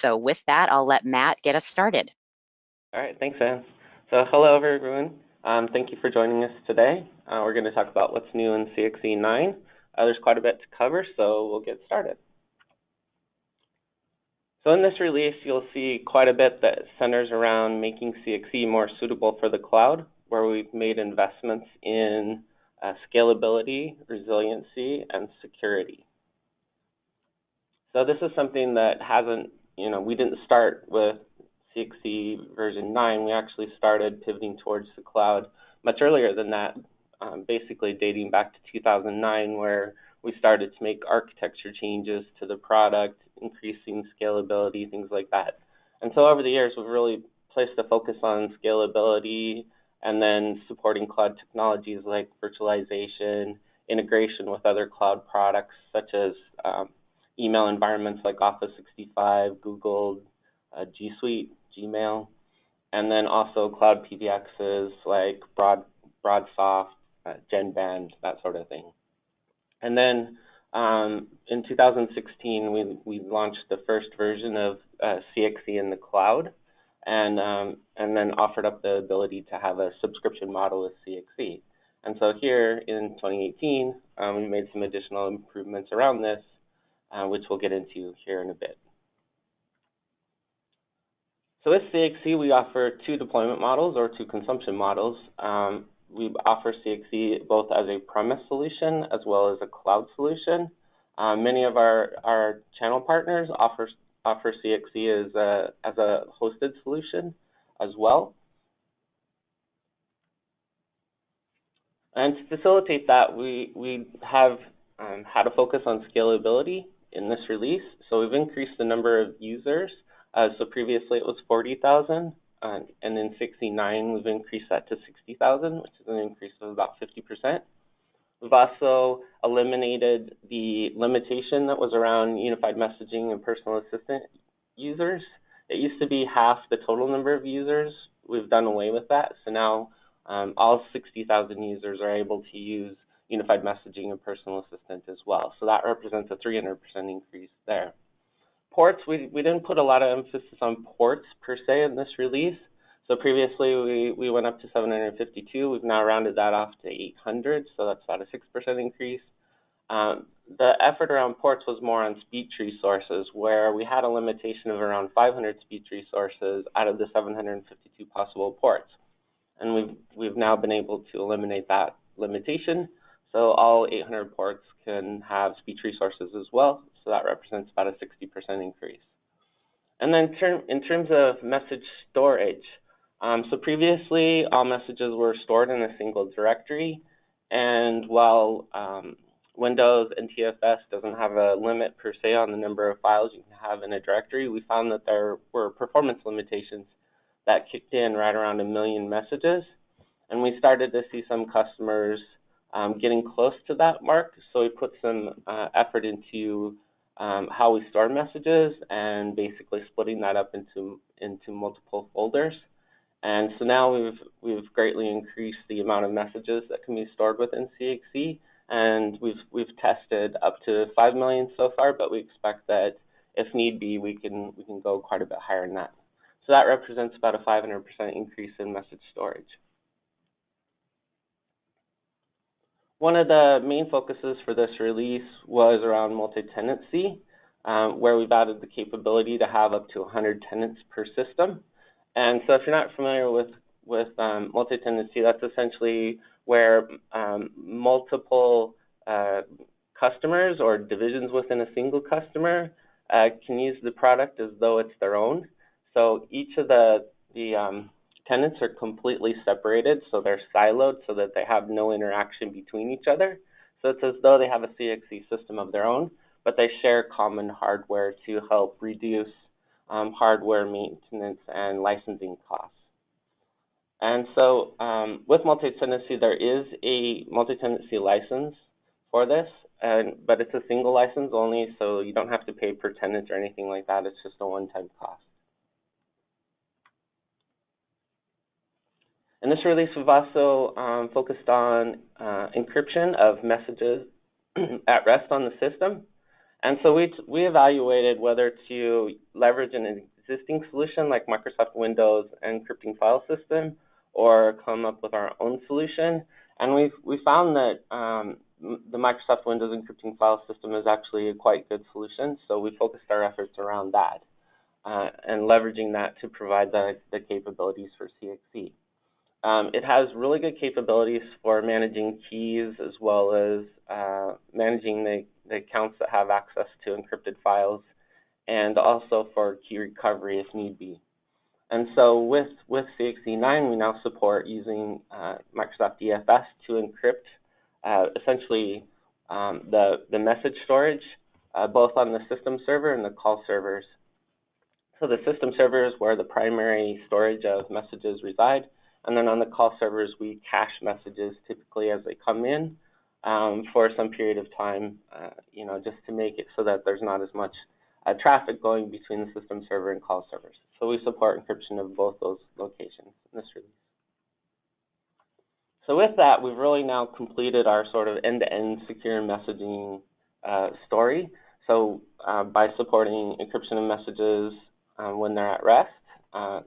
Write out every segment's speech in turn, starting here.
So with that, I'll let Matt get us started. All right, thanks, Anne. So hello, everyone. Thank you for joining us today. We're going to talk about what's new in CXE 9. There's quite a bit to cover, so we'll get started. So in this release, you'll see quite a bit that centers around making CXE more suitable for the cloud, where we've made investments in scalability, resiliency, and security. So this is something that hasn't, we didn't start with CXE version 9. We actually started pivoting towards the cloud much earlier than that, basically dating back to 2009, where we started to make architecture changes to the product, increasing scalability, things like that. And so over the years, we've really placed a focus on scalability and then supporting cloud technologies like virtualization, integration with other cloud products such as email environments like Office 65, Google, G Suite, Gmail, and then also cloud PBXs like BroadSoft, GenBand, that sort of thing. And then in 2016, we launched the first version of CXE in the cloud, and then offered up the ability to have a subscription model with CXE. And so here in 2018, we made some additional improvements around this, which we'll get into here in a bit. So with CXE, we offer two deployment models or two consumption models. We offer CXE both as a premise solution as well as a cloud solution. Many of our channel partners offer CXE as a hosted solution as well. And to facilitate that, we have had a focus on scalability in this release. So we've increased the number of users. So previously it was 40,000, and in CXE 9 we've increased that to 60,000, which is an increase of about 50%. We've also eliminated the limitation that was around unified messaging and personal assistant users. It used to be half the total number of users. We've done away with that. So now all 60,000 users are able to use unified messaging and personal assistant as well. So that represents a 300% increase there. Ports, we didn't put a lot of emphasis on ports per se in this release. So previously we went up to 752. We've now rounded that off to 800, so that's about a 6% increase. The effort around ports was more on speech resources, where we had a limitation of around 500 speech resources out of the 752 possible ports. And we've now been able to eliminate that limitation. So all 800 ports can have speech resources as well. So that represents about a 60% increase. And then in terms of message storage, so previously all messages were stored in a single directory. And while Windows NTFS doesn't have a limit per se on the number of files you can have in a directory, we found that there were performance limitations that kicked in right around 1 million messages. And we started to see some customers getting close to that mark. So we put some effort into how we store messages and basically splitting that up into multiple folders. And so now we've greatly increased the amount of messages that can be stored within CXE, and we've tested up to 5 million so far, but we expect that if need be, we can go quite a bit higher than that. So that represents about a 500% increase in message storage. One of the main focuses for this release was around multi-tenancy, where we've added the capability to have up to 100 tenants per system. And so if you're not familiar with multi-tenancy, that's essentially where multiple customers or divisions within a single customer can use the product as though it's their own. So each of the tenants are completely separated, so they're siloed so that they have no interaction between each other. So it's as though they have a CXE system of their own, but they share common hardware to help reduce hardware maintenance and licensing costs. And so with multi-tenancy, there is a multi-tenancy license for this, but it's a single license only, so you don't have to pay per tenant or anything like that. It's just a one-time cost. In this release, we've also focused on encryption of messages at rest on the system. And so we evaluated whether to leverage an existing solution like Microsoft Windows encrypting file system or come up with our own solution. And we found that the Microsoft Windows encrypting file system is actually a quite good solution, so we focused our efforts around that and leveraging that to provide the capabilities for CXC. It has really good capabilities for managing keys as well as managing the accounts that have access to encrypted files, and also for key recovery if need be. And so with CXC9, we now support using Microsoft DFS to encrypt essentially the message storage, both on the system server and the call servers. So the system server is where the primary storage of messages reside, and then on the call servers, we cache messages typically as they come in for some period of time, just to make it so that there's not as much traffic going between the system server and call servers. So we support encryption of both those locations in this release. So with that, we've really now completed our sort of end-to-end secure messaging story. So by supporting encryption of messages when they're at rest,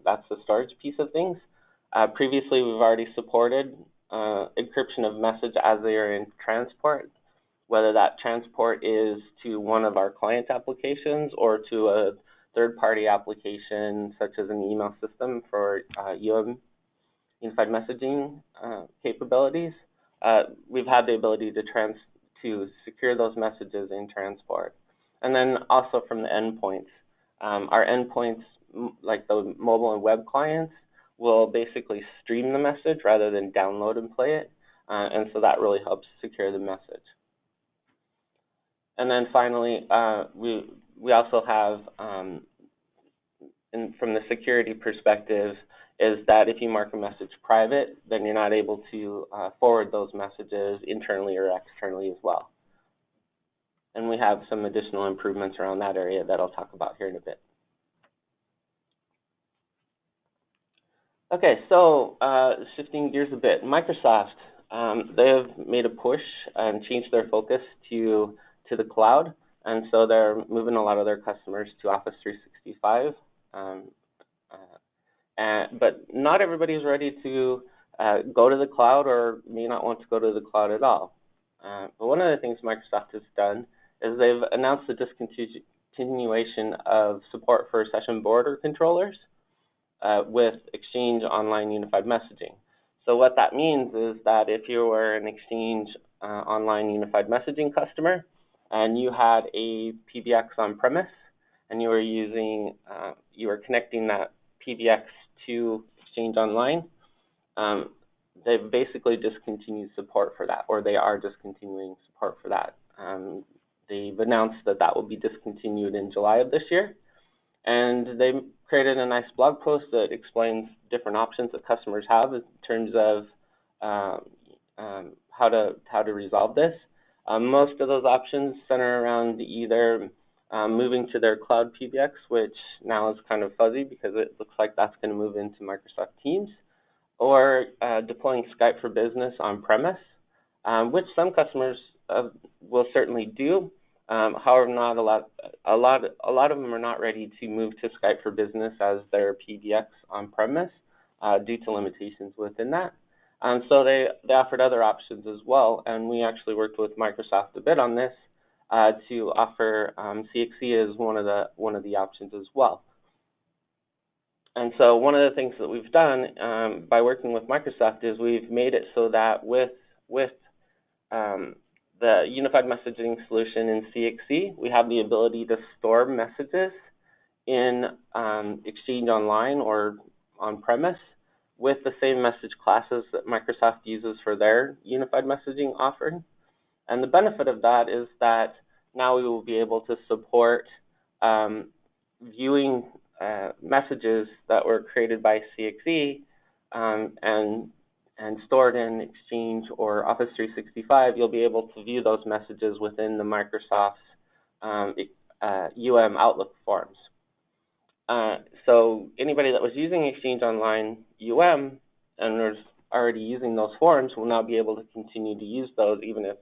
that's the storage piece of things. Previously, we've already supported encryption of message as they are in transport, whether that transport is to one of our client applications or to a third-party application, such as an email system for unified messaging capabilities. We've had the ability to secure those messages in transport. And then also from the endpoints. Our endpoints, like the mobile and web clients, will basically stream the message rather than download and play it. And so that really helps secure the message. And then finally, we also have, from the security perspective, is that if you mark a message private, then you're not able to forward those messages internally or externally as well. And we have some additional improvements around that area that I'll talk about here in a bit. Okay, so shifting gears a bit, Microsoft, they have made a push and changed their focus to the cloud, and so they're moving a lot of their customers to Office 365. But not everybody's ready to go to the cloud or may not want to go to the cloud at all. But one of the things Microsoft has done is they've announced the discontinuation of support for session border controllers with Exchange Online Unified Messaging. So what that means is that if you were an Exchange Online Unified Messaging customer and you had a PBX on-premise and you were connecting that PBX to Exchange Online, they've basically discontinued support for that, or they are discontinuing support for that. They've announced that that will be discontinued in July of this year, and they created a nice blog post that explains different options that customers have in terms of how to resolve this. Most of those options center around either moving to their cloud PBX, which now is kind of fuzzy because it looks like that's going to move into Microsoft Teams, or deploying Skype for Business on-premise, which some customers will certainly do. However, not a lot of them are not ready to move to Skype for Business as their PBX on-premise due to limitations within that. So they offered other options as well, and we actually worked with Microsoft a bit on this to offer CXC as one of the options as well. And so one of the things that we've done by working with Microsoft is we've made it so that with the unified messaging solution in CXC, we have the ability to store messages in Exchange Online or on-premise with the same message classes that Microsoft uses for their unified messaging offering. And the benefit of that is that now we will be able to support viewing messages that were created by CXC and stored in Exchange or Office 365. You'll be able to view those messages within the Microsoft's Outlook forms. So anybody that was using Exchange Online and was already using those forms will now be able to continue to use those even if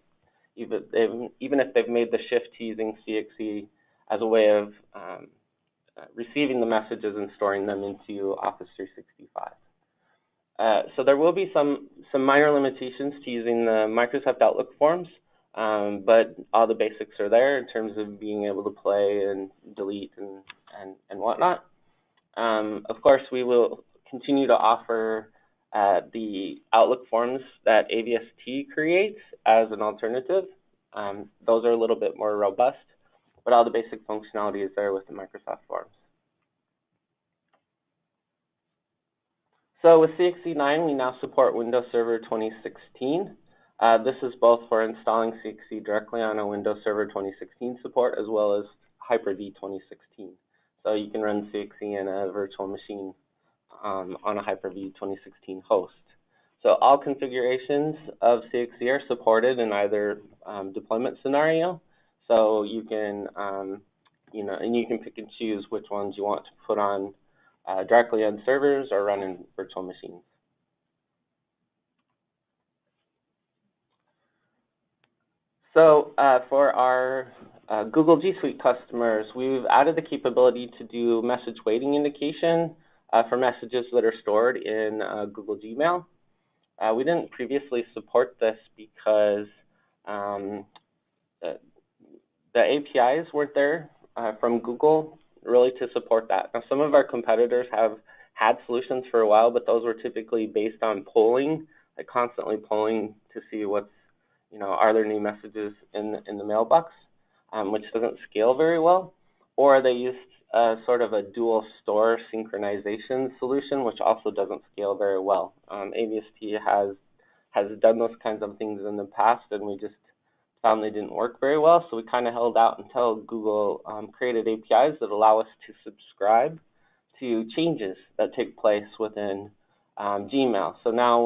even if they've made the shift to using CXC as a way of receiving the messages and storing them into Office 365. So there will be some minor limitations to using the Microsoft Outlook forms, but all the basics are there in terms of being able to play and delete and whatnot. Of course, we will continue to offer the Outlook forms that AVST creates as an alternative. Those are a little bit more robust, but all the basic functionality is there with the Microsoft forms. So with CXC 9, we now support Windows Server 2016. This is both for installing CXC directly on a Windows Server 2016 support as well as Hyper-V 2016. So you can run CXC in a virtual machine on a Hyper-V 2016 host. So all configurations of CXC are supported in either deployment scenario. So you can, and you can pick and choose which ones you want to put on directly on servers or run in virtual machines. So for our Google G Suite customers, we've added the capability to do message waiting indication for messages that are stored in Google Gmail. We didn't previously support this because the APIs weren't there from Google really to support that. Now, some of our competitors have had solutions for a while, but those were typically based on polling, like constantly polling to see what's, are there new messages in the mailbox, which doesn't scale very well. Or they used sort of a dual store synchronization solution, which also doesn't scale very well. AVST has done those kinds of things in the past, and we just found they didn't work very well, so we kind of held out until Google created APIs that allow us to subscribe to changes that take place within Gmail. So now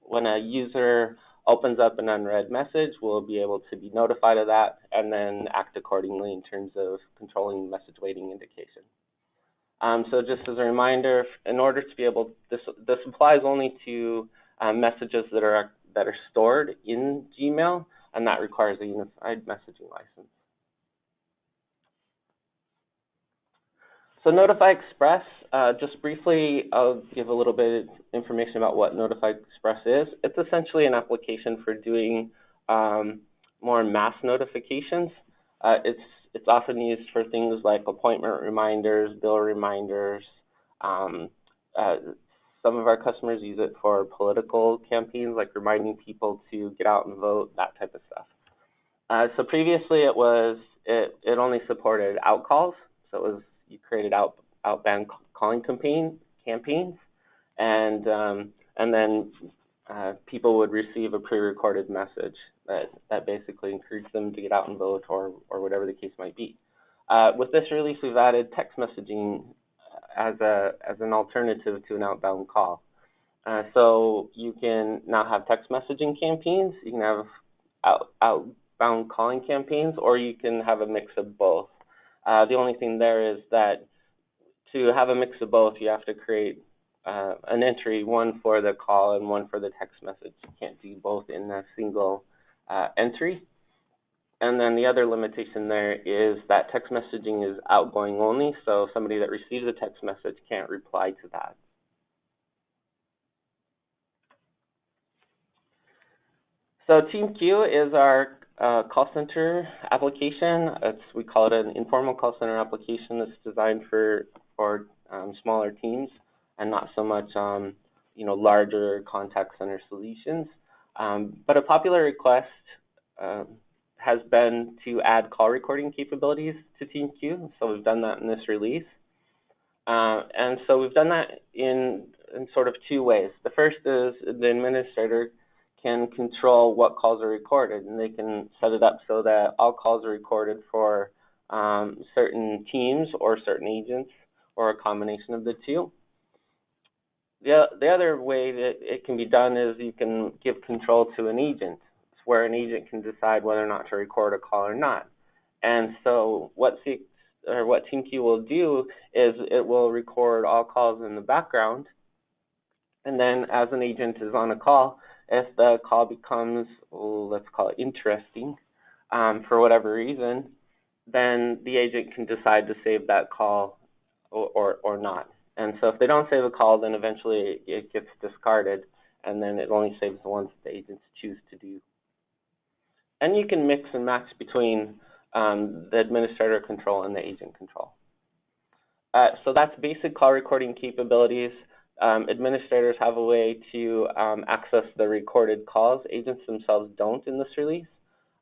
when a user opens up an unread message, we'll be able to be notified of that and then act accordingly in terms of controlling message waiting indication. So just as a reminder, in order to be able, this applies only to messages that are stored in Gmail, and that requires a unified messaging license. So Notify Express, just briefly, I'll give a little bit of information about what Notify Express is. It's essentially an application for doing more mass notifications. It's often used for things like appointment reminders, bill reminders. Some of our customers use it for political campaigns, like reminding people to get out and vote, that type of stuff. So previously it only supported outcalls. So it was, you created outbound calling campaigns, and then people would receive a pre-recorded message that basically encouraged them to get out and vote or whatever the case might be. With this release, we've added text messaging as an alternative to an outbound call. So you can now have text messaging campaigns, you can have outbound calling campaigns, or you can have a mix of both. The only thing there is that to have a mix of both, you have to create an entry, one for the call and one for the text message. You can't do both in a single entry. And then the other limitation there is that text messaging is outgoing only, so somebody that receives a text message can't reply to that. So TeamQ is our call center application. We call it an informal call center application that's designed for smaller teams and not so much larger contact center solutions. But a popular request has been to add call recording capabilities to TeamQ. So we've done that in this release. And so we've done that in sort of two ways. The first is the administrator can control what calls are recorded, and they can set it up so that all calls are recorded for certain teams or certain agents, or a combination of the two. The other way that it can be done is you can give control to an agent, where an agent can decide whether or not to record a call or not. And so what TeamQ will do is it will record all calls in the background, and then as an agent is on a call, if the call becomes, let's call it interesting, for whatever reason, then the agent can decide to save that call or not. And so if they don't save a call, then eventually it gets discarded, and then it only saves the ones that the agents choose to do. And you can mix and match between the administrator control and the agent control. So that's basic call recording capabilities. Administrators have a way to access the recorded calls. Agents themselves don't in this release,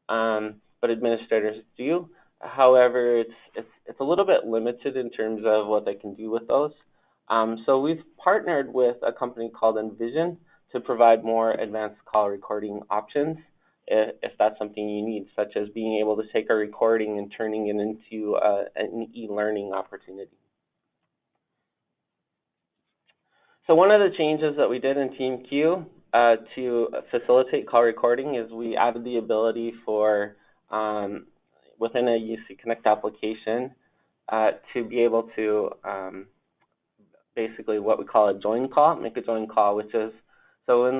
but administrators do. However, it's a little bit limited in terms of what they can do with those. So we've partnered with a company called Envision to provide more advanced call recording options if that's something you need, such as being able to take a recording and turning it into an e-learning opportunity. So one of the changes that we did in TeamQ to facilitate call recording is we added the ability for, within a UC Connect application, to be able to basically what we call a join call, make a join call, which is, so when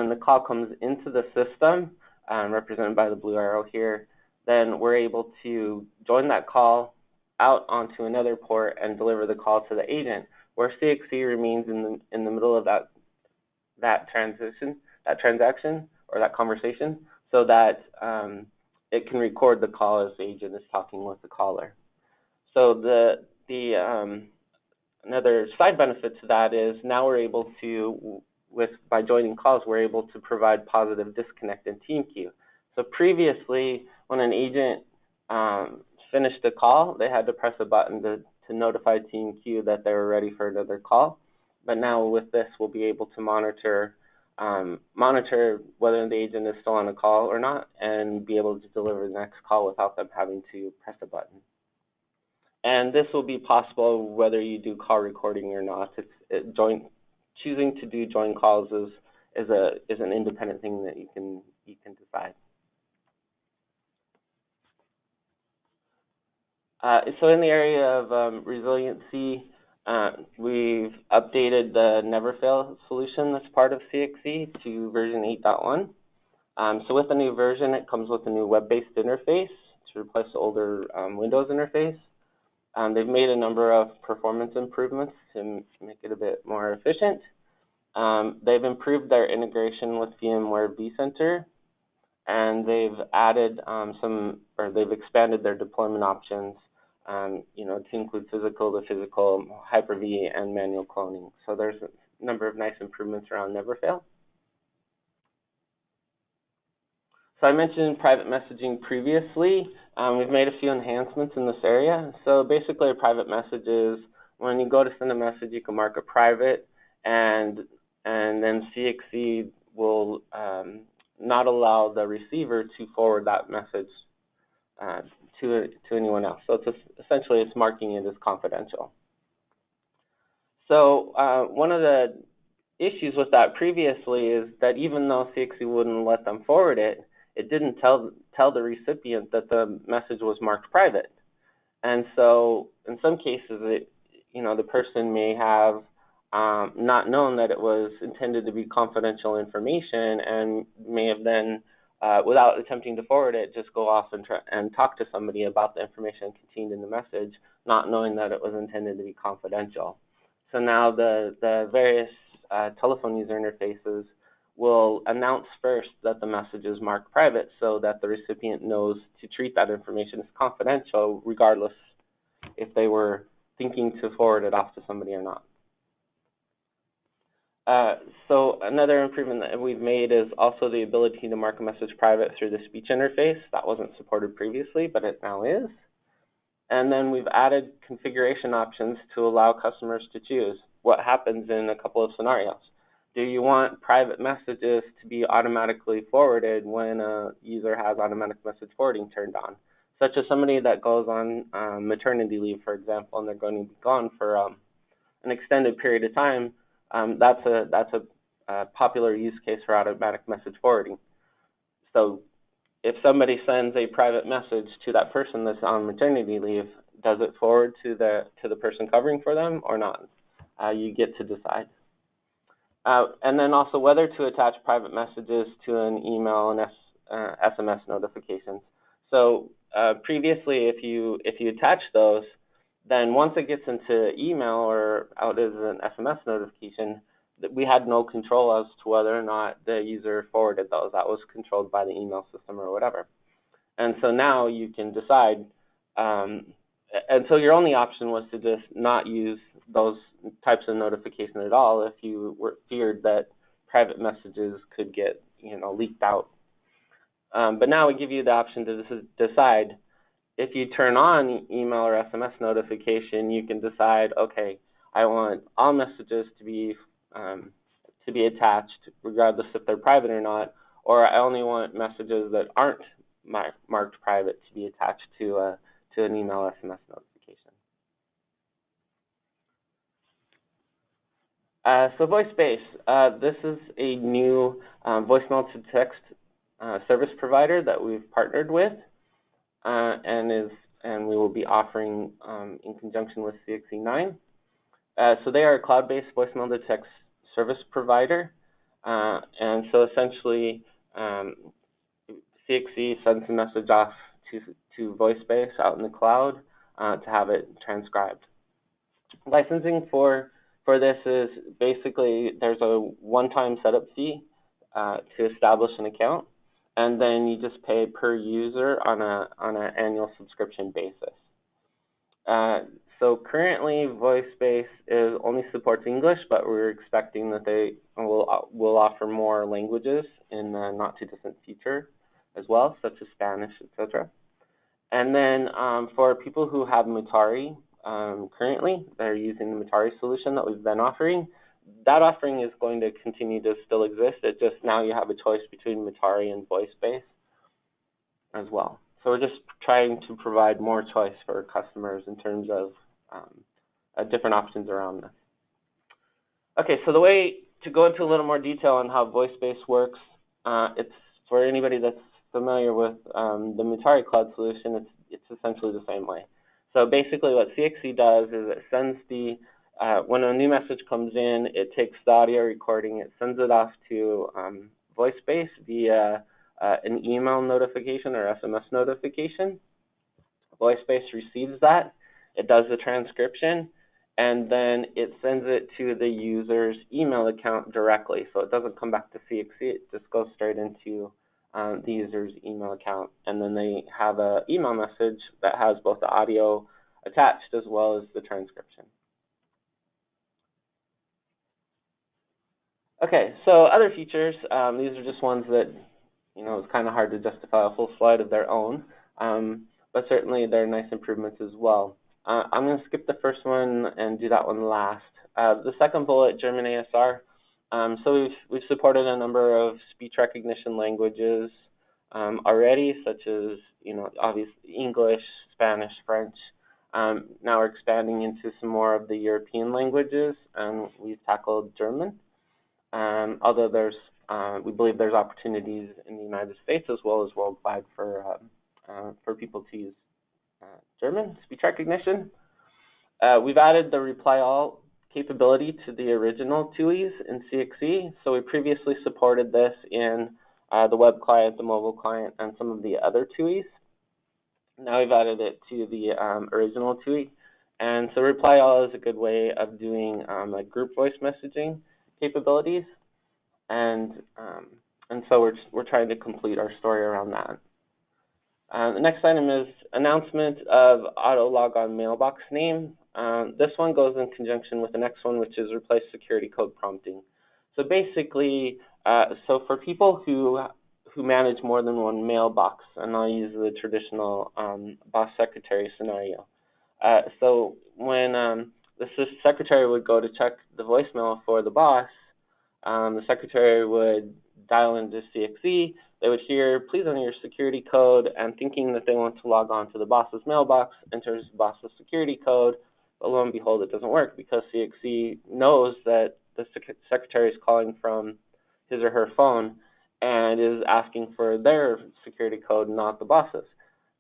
the call comes into the system, represented by the blue arrow here, then we're able to join that call out onto another port and deliver the call to the agent, where CXC remains in the middle of that transaction or that conversation, so that it can record the call as the agent is talking with the caller. So another side benefit to that is now we're able to, by joining calls, we're able to provide positive disconnect in TeamQ. So previously, when an agent finished a call, they had to press a button to notify TeamQ that they were ready for another call. But now with this, we'll be able to monitor whether the agent is still on a call or not, and be able to deliver the next call without them having to press a button. And this will be possible whether you do call recording or not. Choosing to do join calls is an independent thing that you can decide. So in the area of resiliency, we've updated the Neverfail solution that's part of CXC to version 8.1. So with the new version, it comes with a new web-based interface to replace the older Windows interface. They've made a number of performance improvements to make it a bit more efficient. They've improved their integration with VMware vCenter, and they've added they've expanded their deployment options, to include physical to physical, Hyper-V, and manual cloning. So there's a number of nice improvements around Neverfail. So I mentioned private messaging previously. We've made a few enhancements in this area. So basically, a private message is when you go to send a message, you can mark it private, and then CXC will not allow the receiver to forward that message to anyone else. So essentially, it's marking it as confidential. So one of the issues with that previously is that even though CXC wouldn't let them forward it, it didn't tell the recipient that the message was marked private. And so in some cases, the person may have not known that it was intended to be confidential information, and may have then, without attempting to forward it, just go off and talk to somebody about the information contained in the message, not knowing that it was intended to be confidential. So now the various telephone user interfaces will announce first that the message is marked private, so that the recipient knows to treat that information as confidential, regardless if they were thinking to forward it off to somebody or not. So another improvement that we've made is also the ability to mark a message private through the speech interface. That wasn't supported previously, but it now is. And then we've added configuration options to allow customers to choose what happens in a couple of scenarios. Do you want private messages to be automatically forwarded when a user has automatic message forwarding turned on? Such as somebody that goes on maternity leave, for example, and they're going to be gone for an extended period of time. That's a popular use case for automatic message forwarding. So if somebody sends a private message to that person that's on maternity leave, does it forward to the person covering for them or not? You get to decide. And then also whether to attach private messages to an email and SMS notifications. So previously, if you attach those, then once it gets into email or out as an SMS notification, we had no control as to whether or not the user forwarded those. That was controlled by the email system or whatever. And so now you can decide, and so your only option was to just not use those types of notification at all if you were feared that private messages could get, leaked out. But now we give you the option to decide if you turn on email or SMS notification, you can decide, okay, I want all messages to be attached, regardless if they're private or not, or I only want messages that aren't marked private to be attached to an email or SMS notification. So Voicebase, this is a new voicemail to text service provider that we've partnered with, and we will be offering in conjunction with CXC9. So they are a cloud-based voicemail to text service provider, and so essentially CXC sends a message off to Voicebase out in the cloud to have it transcribed. Licensing for this is basically there's a one-time setup fee to establish an account, and then you just pay per user on an annual subscription basis. So currently, Voicebase only supports English, but we're expecting that they will offer more languages in the not-too-distant future as well, such as Spanish, etc. And then for people who have Mutari currently, they're using the Mutari solution that we've been offering. That offering is going to continue to still exist. It just now you have a choice between Mutari and Voicebase as well. So we're just trying to provide more choice for customers in terms of different options around this. Okay, so the way to go into a little more detail on how Voicebase works, it's for anybody that's familiar with the Mutari cloud solution, it's essentially the same way. So basically what CXC does is it sends when a new message comes in, it takes the audio recording, it sends it off to Voicebase via an email notification or SMS notification. Voicebase receives that, it does the transcription, and then it sends it to the user's email account directly. So it doesn't come back to CXC, it just goes straight into the user's email account. And then they have an email message that has both the audio attached as well as the transcription. Okay, so other features, these are just ones that, it's kind of hard to justify a full slide of their own, but certainly they're nice improvements as well. I'm going to skip the first one and do that one last. The second bullet, German ASR. So we've supported a number of speech recognition languages already, such as, obviously English, Spanish, French. Now we're expanding into some more of the European languages, and we've tackled German. Although we believe there's opportunities in the United States as well as worldwide for people to use German speech recognition. We've added the reply all capability to the original TUIs in CXC. So we previously supported this in the web client, the mobile client, and some of the other TUIs. Now we've added it to the original TUI. And so reply all is a good way of doing like group voice messaging capabilities, and so we're trying to complete our story around that. The next item is announcement of auto logon mailbox name. This one goes in conjunction with the next one, which is replace security code prompting. So basically, so for people who manage more than one mailbox, and I'll use the traditional boss secretary scenario. So when the secretary would go to check the voicemail for the boss, the secretary would dial into CXC, they would hear, please enter your security code, and thinking that they want to log on to the boss's mailbox, enters the boss's security code, but lo and behold, it doesn't work because CXC knows that the secretary is calling from his or her phone and is asking for their security code, not the boss's.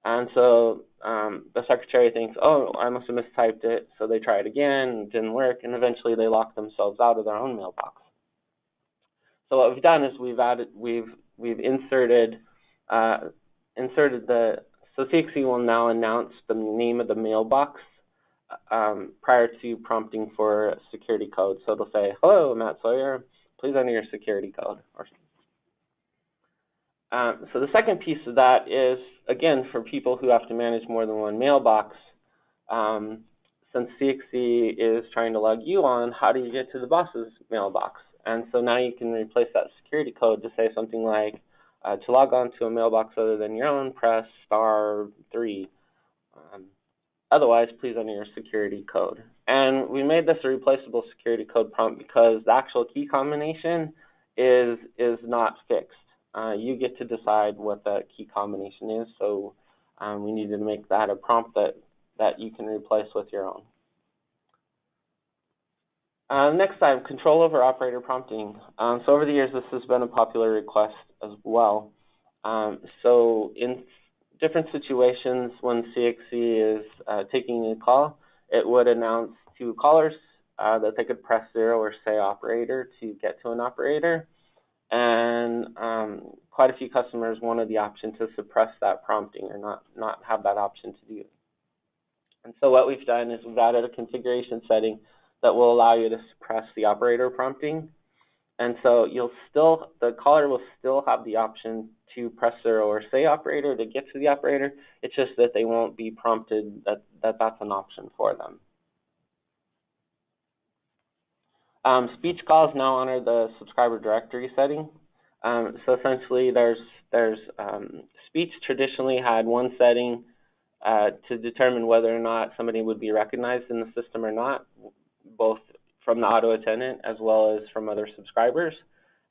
And so the secretary thinks, oh, I must have mistyped it, so they try it again, it didn't work, and eventually they lock themselves out of their own mailbox. So what we've done is we've inserted so CXC will now announce the name of the mailbox prior to prompting for security code. So it'll say, "Hello, Matt Sawyer, please enter your security code." So the second piece of that is, again, for people who have to manage more than one mailbox, since CXC is trying to log you on, how do you get to the boss's mailbox? And so now you can replace that security code to say something like, to log on to a mailbox other than your own, press *3. Otherwise, please enter your security code. And we made this a replaceable security code prompt because the actual key combination is not fixed. You get to decide what that key combination is, so we needed to make that a prompt that you can replace with your own. Next time, control over operator prompting. So over the years, this has been a popular request as well. So in different situations, when CXC is taking a call, it would announce to callers that they could press 0 or say operator to get to an operator. And quite a few customers wanted the option to suppress that prompting or not have that option to do it. And so what we've done is we've added a configuration setting that will allow you to suppress the operator prompting. And so the caller will still have the option to press 0 or say operator to get to the operator. It's just that they won't be prompted that that's an option for them. Speech calls now honor the subscriber directory setting. So essentially, there's speech traditionally had one setting to determine whether or not somebody would be recognized in the system or not, both from the auto attendant as well as from other subscribers.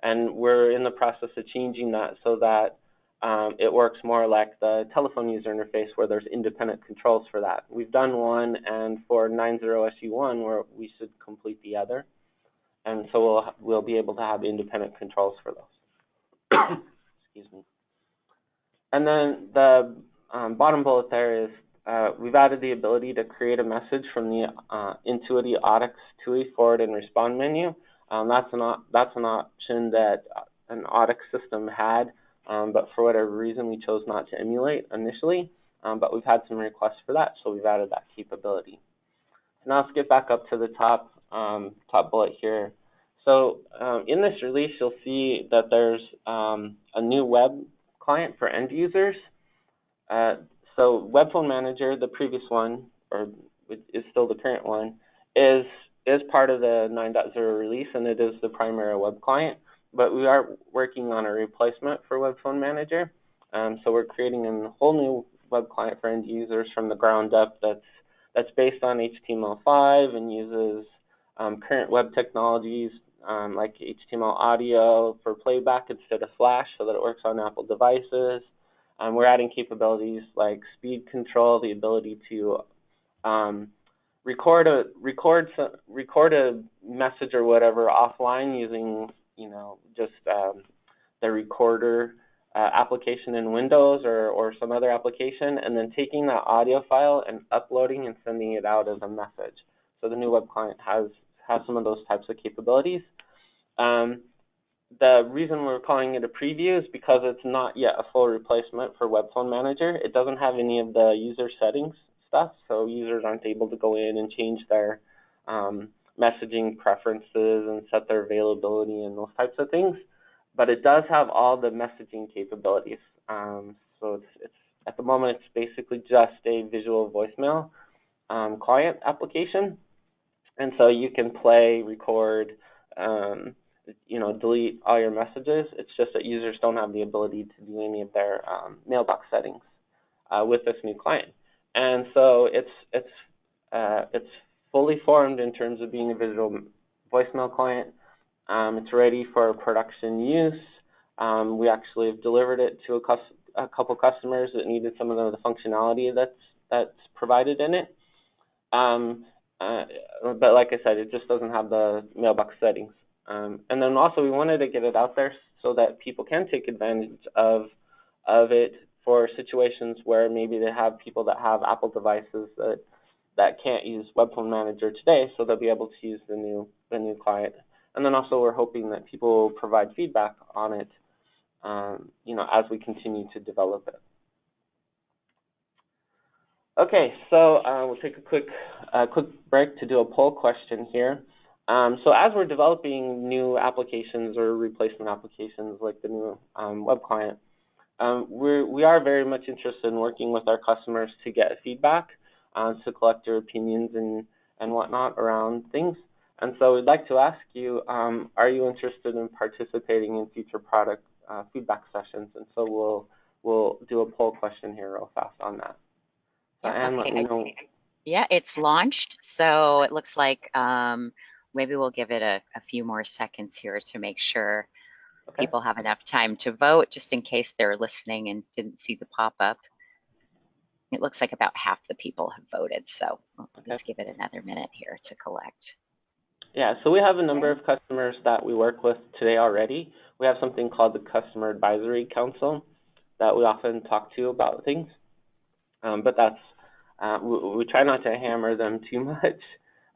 And we're in the process of changing that so that it works more like the telephone user interface where there's independent controls for that. We've done one, and for 90SU1, where we should complete the other. And so we'll be able to have independent controls for those. Excuse me. And then the bottom bullet there is we've added the ability to create a message from the Intuity Audix TUI forward and respond menu. That's an option that an Audix system had, but for whatever reason we chose not to emulate initially. But we've had some requests for that, so we've added that capability. So now let's get back up to the top bullet here. So in this release, you'll see that there's a new web client for end users. So Web Phone Manager, the previous one, or is still the current one, is part of the 9.0 release, and it is the primary web client. But we are working on a replacement for Web Phone Manager. So we're creating a whole new web client for end users from the ground up that's based on HTML5 and uses current web technologies like HTML audio for playback instead of Flash, so that it works on Apple devices. We're adding capabilities like speed control, the ability to record a message or whatever offline using, just the recorder application in Windows or some other application, and then taking that audio file and uploading and sending it out as a message. So the new web client has some of those types of capabilities. The reason we're calling it a preview is because it's not yet a full replacement for Web Phone Manager. It doesn't have any of the user settings stuff, so users aren't able to go in and change their messaging preferences and set their availability and those types of things. But it does have all the messaging capabilities. So it's at the moment, it's basically just a visual voicemail client application. And so you can play, record, delete all your messages. It's just that users don't have the ability to do any of their mailbox settings with this new client. And so it's fully formed in terms of being a visual voicemail client. It's ready for production use. We actually have delivered it to a couple customers that needed some of the functionality that's provided in it. But like I said, it just doesn't have the mailbox settings. And then also we wanted to get it out there so that people can take advantage of it for situations where maybe they have people that have Apple devices that can't use Web Phone Manager today, so they'll be able to use the new client And then also we're hoping that people will provide feedback on it, as we continue to develop it. Okay, so we'll take a quick break to do a poll question here. So as we're developing new applications or replacement applications like the new web client, we are very much interested in working with our customers to get feedback, to collect their opinions and whatnot around things. And so we'd like to ask you, are you interested in participating in future product feedback sessions? And so we'll do a poll question here real fast on that. Yeah, Anne, let me know. Yeah, it's launched, so it looks like maybe we'll give it a few more seconds here to make sure people have enough time to vote, just in case they're listening and didn't see the pop-up. It looks like about half the people have voted, so we'll just give it another minute here to collect. Yeah, so we have a number of customers that we work with today already. We have something called the Customer Advisory Council that we often talk to about things, but that's we try not to hammer them too much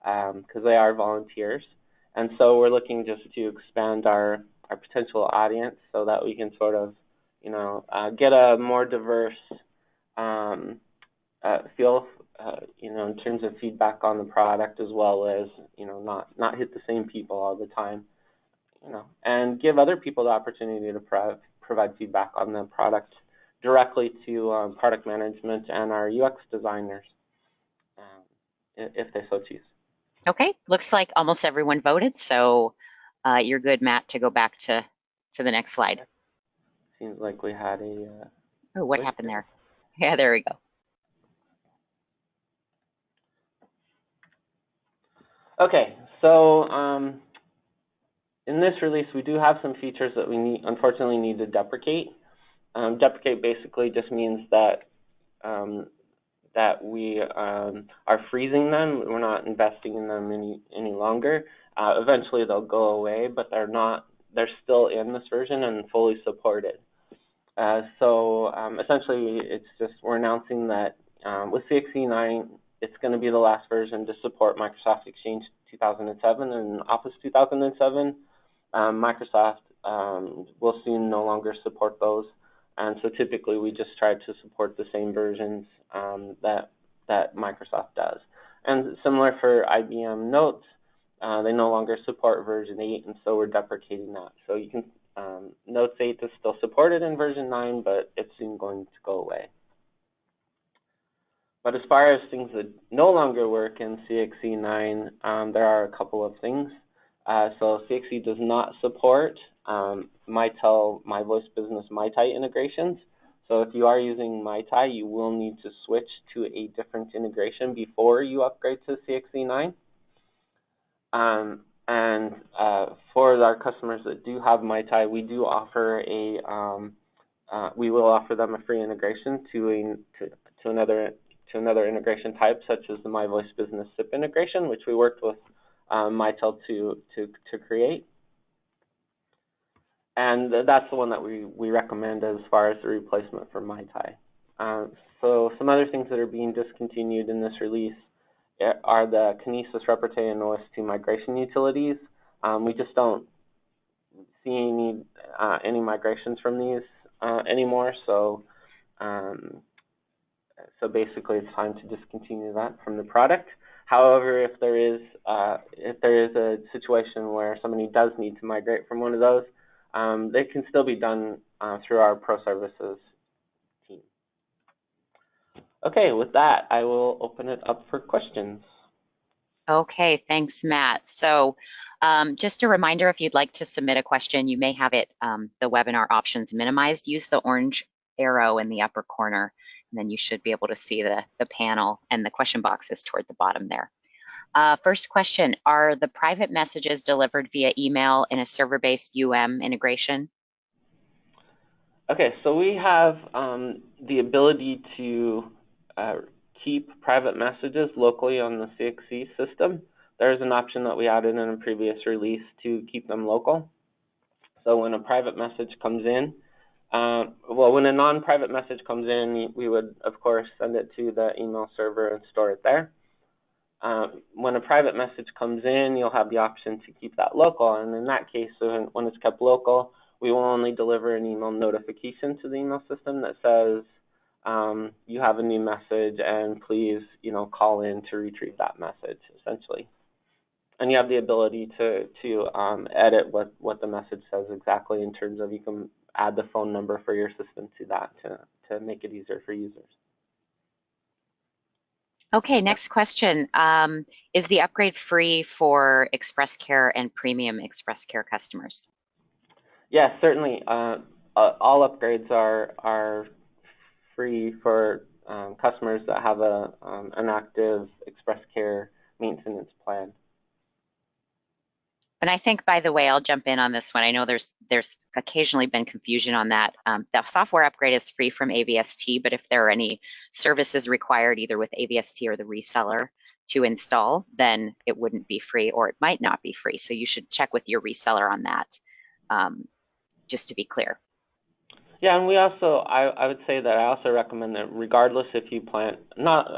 because they are volunteers. And so we're looking just to expand our potential audience so that we can sort of, get a more diverse feel, in terms of feedback on the product, as well as, not hit the same people all the time, and give other people the opportunity to provide feedback on the product directly to product management and our UX designers, if they so choose. Okay, looks like almost everyone voted, so you're good, Matt, to go back to the next slide. Seems like we had a... oh, what happened there? Yeah, there we go. Okay, so in this release, we do have some features that we unfortunately need to deprecate. Deprecate basically just means that we are freezing them. We're not investing in them any longer. Eventually, they'll go away, but they're not. They're still in this version and fully supported. So essentially, it's just we're announcing that with CXC 9, it's going to be the last version to support Microsoft Exchange 2007 and Office 2007. Microsoft will soon no longer support those. And so typically we just try to support the same versions that Microsoft does. And similar for IBM Notes, they no longer support version 8, and so we're deprecating that. So you can, Notes 8 is still supported in version 9, but it's soon going to go away. But as far as things that no longer work in CXC 9, there are a couple of things. So CXC does not support Mitel, My Voice Business, MiTi integrations. So if you are using MiTi, you will need to switch to a different integration before you upgrade to CXC 9. And for our customers that do have MiTi, we do offer we will offer them a free integration to another integration type, such as the My Voice Business SIP integration, which we worked with Mitel to create. And that's the one that we recommend as far as the replacement for MiTi. So some other things that are being discontinued in this release are the Kinesis, Repartee, and OS2 migration utilities. We just don't see any migrations from these anymore. So basically, it's time to discontinue that from the product. However, if there is a situation where somebody does need to migrate from one of those, they can still be done through our Pro Services team. Okay, with that, I will open it up for questions. Okay, thanks, Matt. So just a reminder, if you'd like to submit a question, you may have it, the webinar options minimized. Use the orange arrow in the upper corner, and then you should be able to see the panel and the question boxes toward the bottom there. First question, are the private messages delivered via email in a server-based integration? Okay, so we have the ability to keep private messages locally on the CXC system. There's an option that we added in a previous release to keep them local. So when a private message comes in, when a non-private message comes in, we would, of course, send it to the email server and store it there. When a private message comes in, you'll have the option to keep that local, and in that case, so when it's kept local, we will only deliver an email notification to the email system that says, you have a new message, and please, call in to retrieve that message, essentially. And you have the ability to edit what the message says exactly in terms of you can add the phone number for your system to that to make it easier for users. Okay, next question. Is the upgrade free for Express Care and Premium Express Care customers? Yes, certainly. All upgrades are free for customers that have an active Express Care maintenance plan. And I think, by the way, I'll jump in on this one. I know there's occasionally been confusion on that. The software upgrade is free from AVST, but if there are any services required either with AVST or the reseller to install, then it wouldn't be free, or it might not be free. So you should check with your reseller on that, just to be clear. Yeah, and we also, I would say that I also recommend that regardless if you plan, not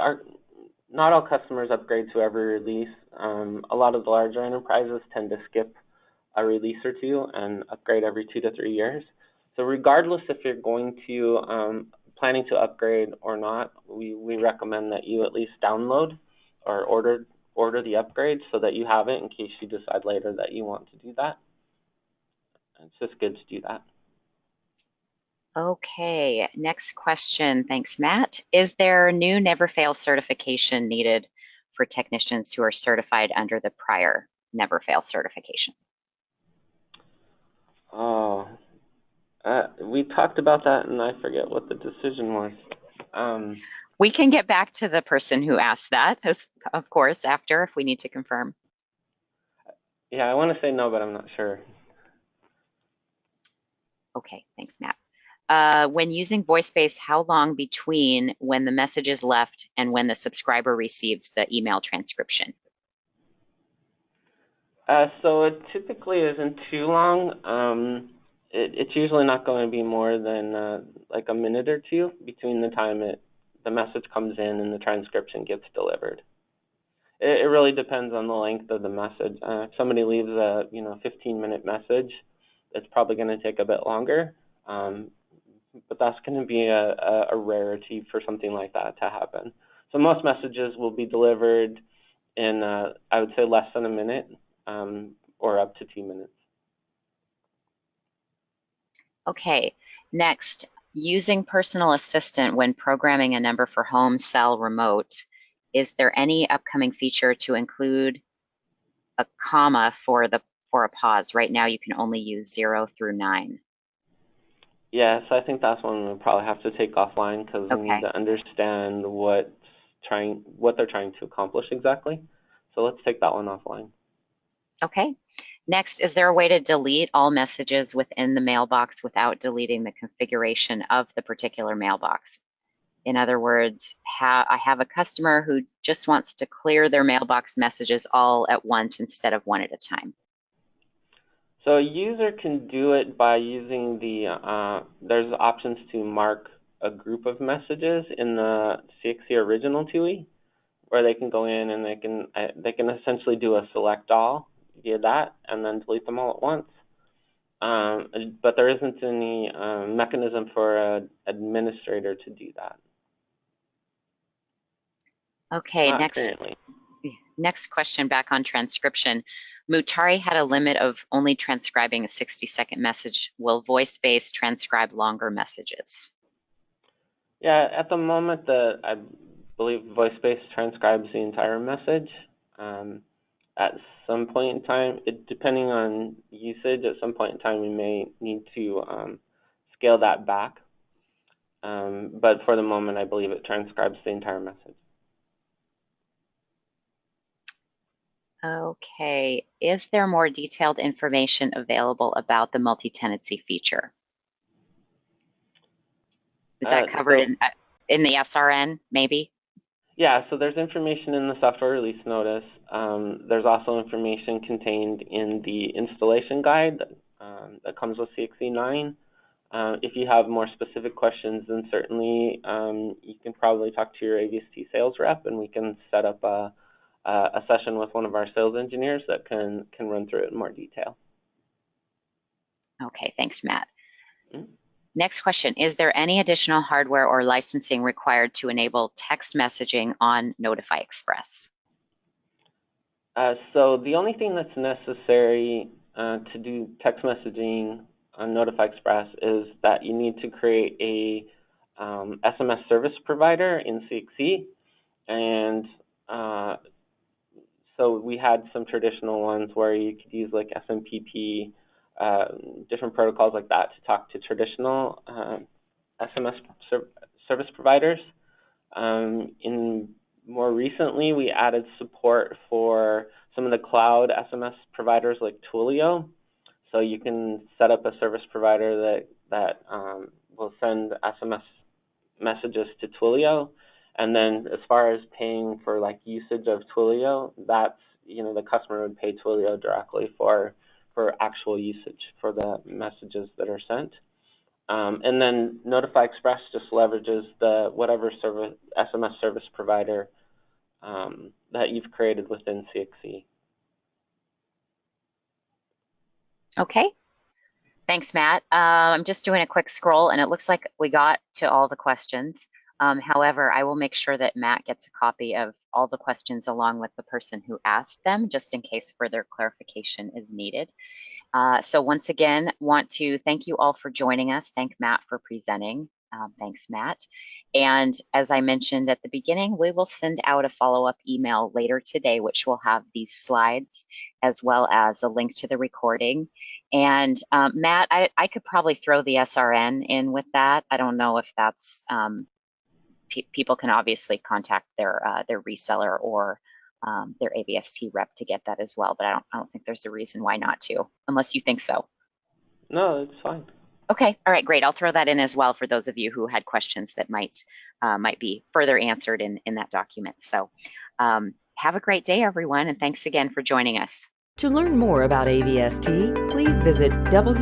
all customers upgrade to every release. A lot of the larger enterprises tend to skip a release or two and upgrade every 2 to 3 years. So regardless if you're going to planning to upgrade or not, we recommend that you at least download or order the upgrade so that you have it in case you decide later that you want to do that. It's just good to do that. Okay, next question. Thanks, Matt. Is there new Neverfail certification needed for technicians who are certified under the prior Neverfail certification? Oh, we talked about that, and I forget what the decision was. We can get back to the person who asked that, of course, after if we need to confirm. Yeah, I want to say no, but I'm not sure. Okay, thanks, Matt. When using Voicebase, how long between when the message is left and when the subscriber receives the email transcription? So it typically isn't too long. It's usually not going to be more than like a minute or two between the time the message comes in and the transcription gets delivered. It really depends on the length of the message. If somebody leaves a 15-minute message, it's probably going to take a bit longer. But that's going to be a rarity for something like that to happen. So most messages will be delivered in, I would say, less than a minute or up to 2 minutes. Okay, next, using personal assistant when programming a number for home, cell, remote, is there any upcoming feature to include a comma for a pause? Right now, you can only use 0 through 9. Yeah, so I think that's one we'll probably have to take offline because we need to understand what they're trying to accomplish exactly. So let's take that one offline. Okay. Next, is there a way to delete all messages within the mailbox without deleting the configuration of the particular mailbox? In other words, I have a customer who just wants to clear their mailbox messages all at once instead of one at a time. So a user can do it by using there's options to mark a group of messages in the CXC original TUI, where they can go in and they can essentially do a select all via that and then delete them all at once. But there isn't any mechanism for an administrator to do that. Okay, Not currently. Next question back on transcription. Mutari had a limit of only transcribing a 60-second message. Will Voicebase transcribe longer messages? Yeah, at the moment, I believe Voicebase transcribes the entire message. At some point in time, depending on usage, at some point in time we may need to scale that back. But for the moment, I believe it transcribes the entire message. Okay, is there more detailed information available about the multi-tenancy feature? Is that covered in the SRN, maybe? Yeah, so there's information in the software release notice. There's also information contained in the installation guide that comes with CXC 9. If you have more specific questions, then certainly you can probably talk to your AVST sales rep, and we can set up a a session with one of our sales engineers that can run through it in more detail. Okay, thanks, Matt. Mm-hmm. Next question, is there any additional hardware or licensing required to enable text messaging on Notify Express? So the only thing that's necessary to do text messaging on Notify Express is that you need to create a SMS service provider in CXC, and so we had some traditional ones where you could use like SMPP, different protocols like that to talk to traditional SMS service providers. More recently, we added support for some of the cloud SMS providers like Twilio. So you can set up a service provider that will send SMS messages to Twilio. And then as far as paying for like usage of Twilio, that's, the customer would pay Twilio directly for actual usage for the messages that are sent. And then Notify Express just leverages the whatever SMS service provider that you've created within CXC. Okay. Thanks, Matt. I'm just doing a quick scroll, and it looks like we got to all the questions. However, I will make sure that Matt gets a copy of all the questions along with the person who asked them, just in case further clarification is needed. So once again, want to thank you all for joining us. Thank Matt for presenting. Thanks, Matt. And as I mentioned at the beginning, we will send out a follow-up email later today, which will have these slides as well as a link to the recording. And Matt, I could probably throw the SRN in with that. I don't know if that's, people can obviously contact their reseller or their AVST rep to get that as well, but I don't think there's a reason why not to, unless you think so. No, it's fine. Okay, all right, great. I'll throw that in as well for those of you who had questions that might be further answered in that document. So have a great day, everyone, and thanks again for joining us. To learn more about AVST, please visit www.avst.com.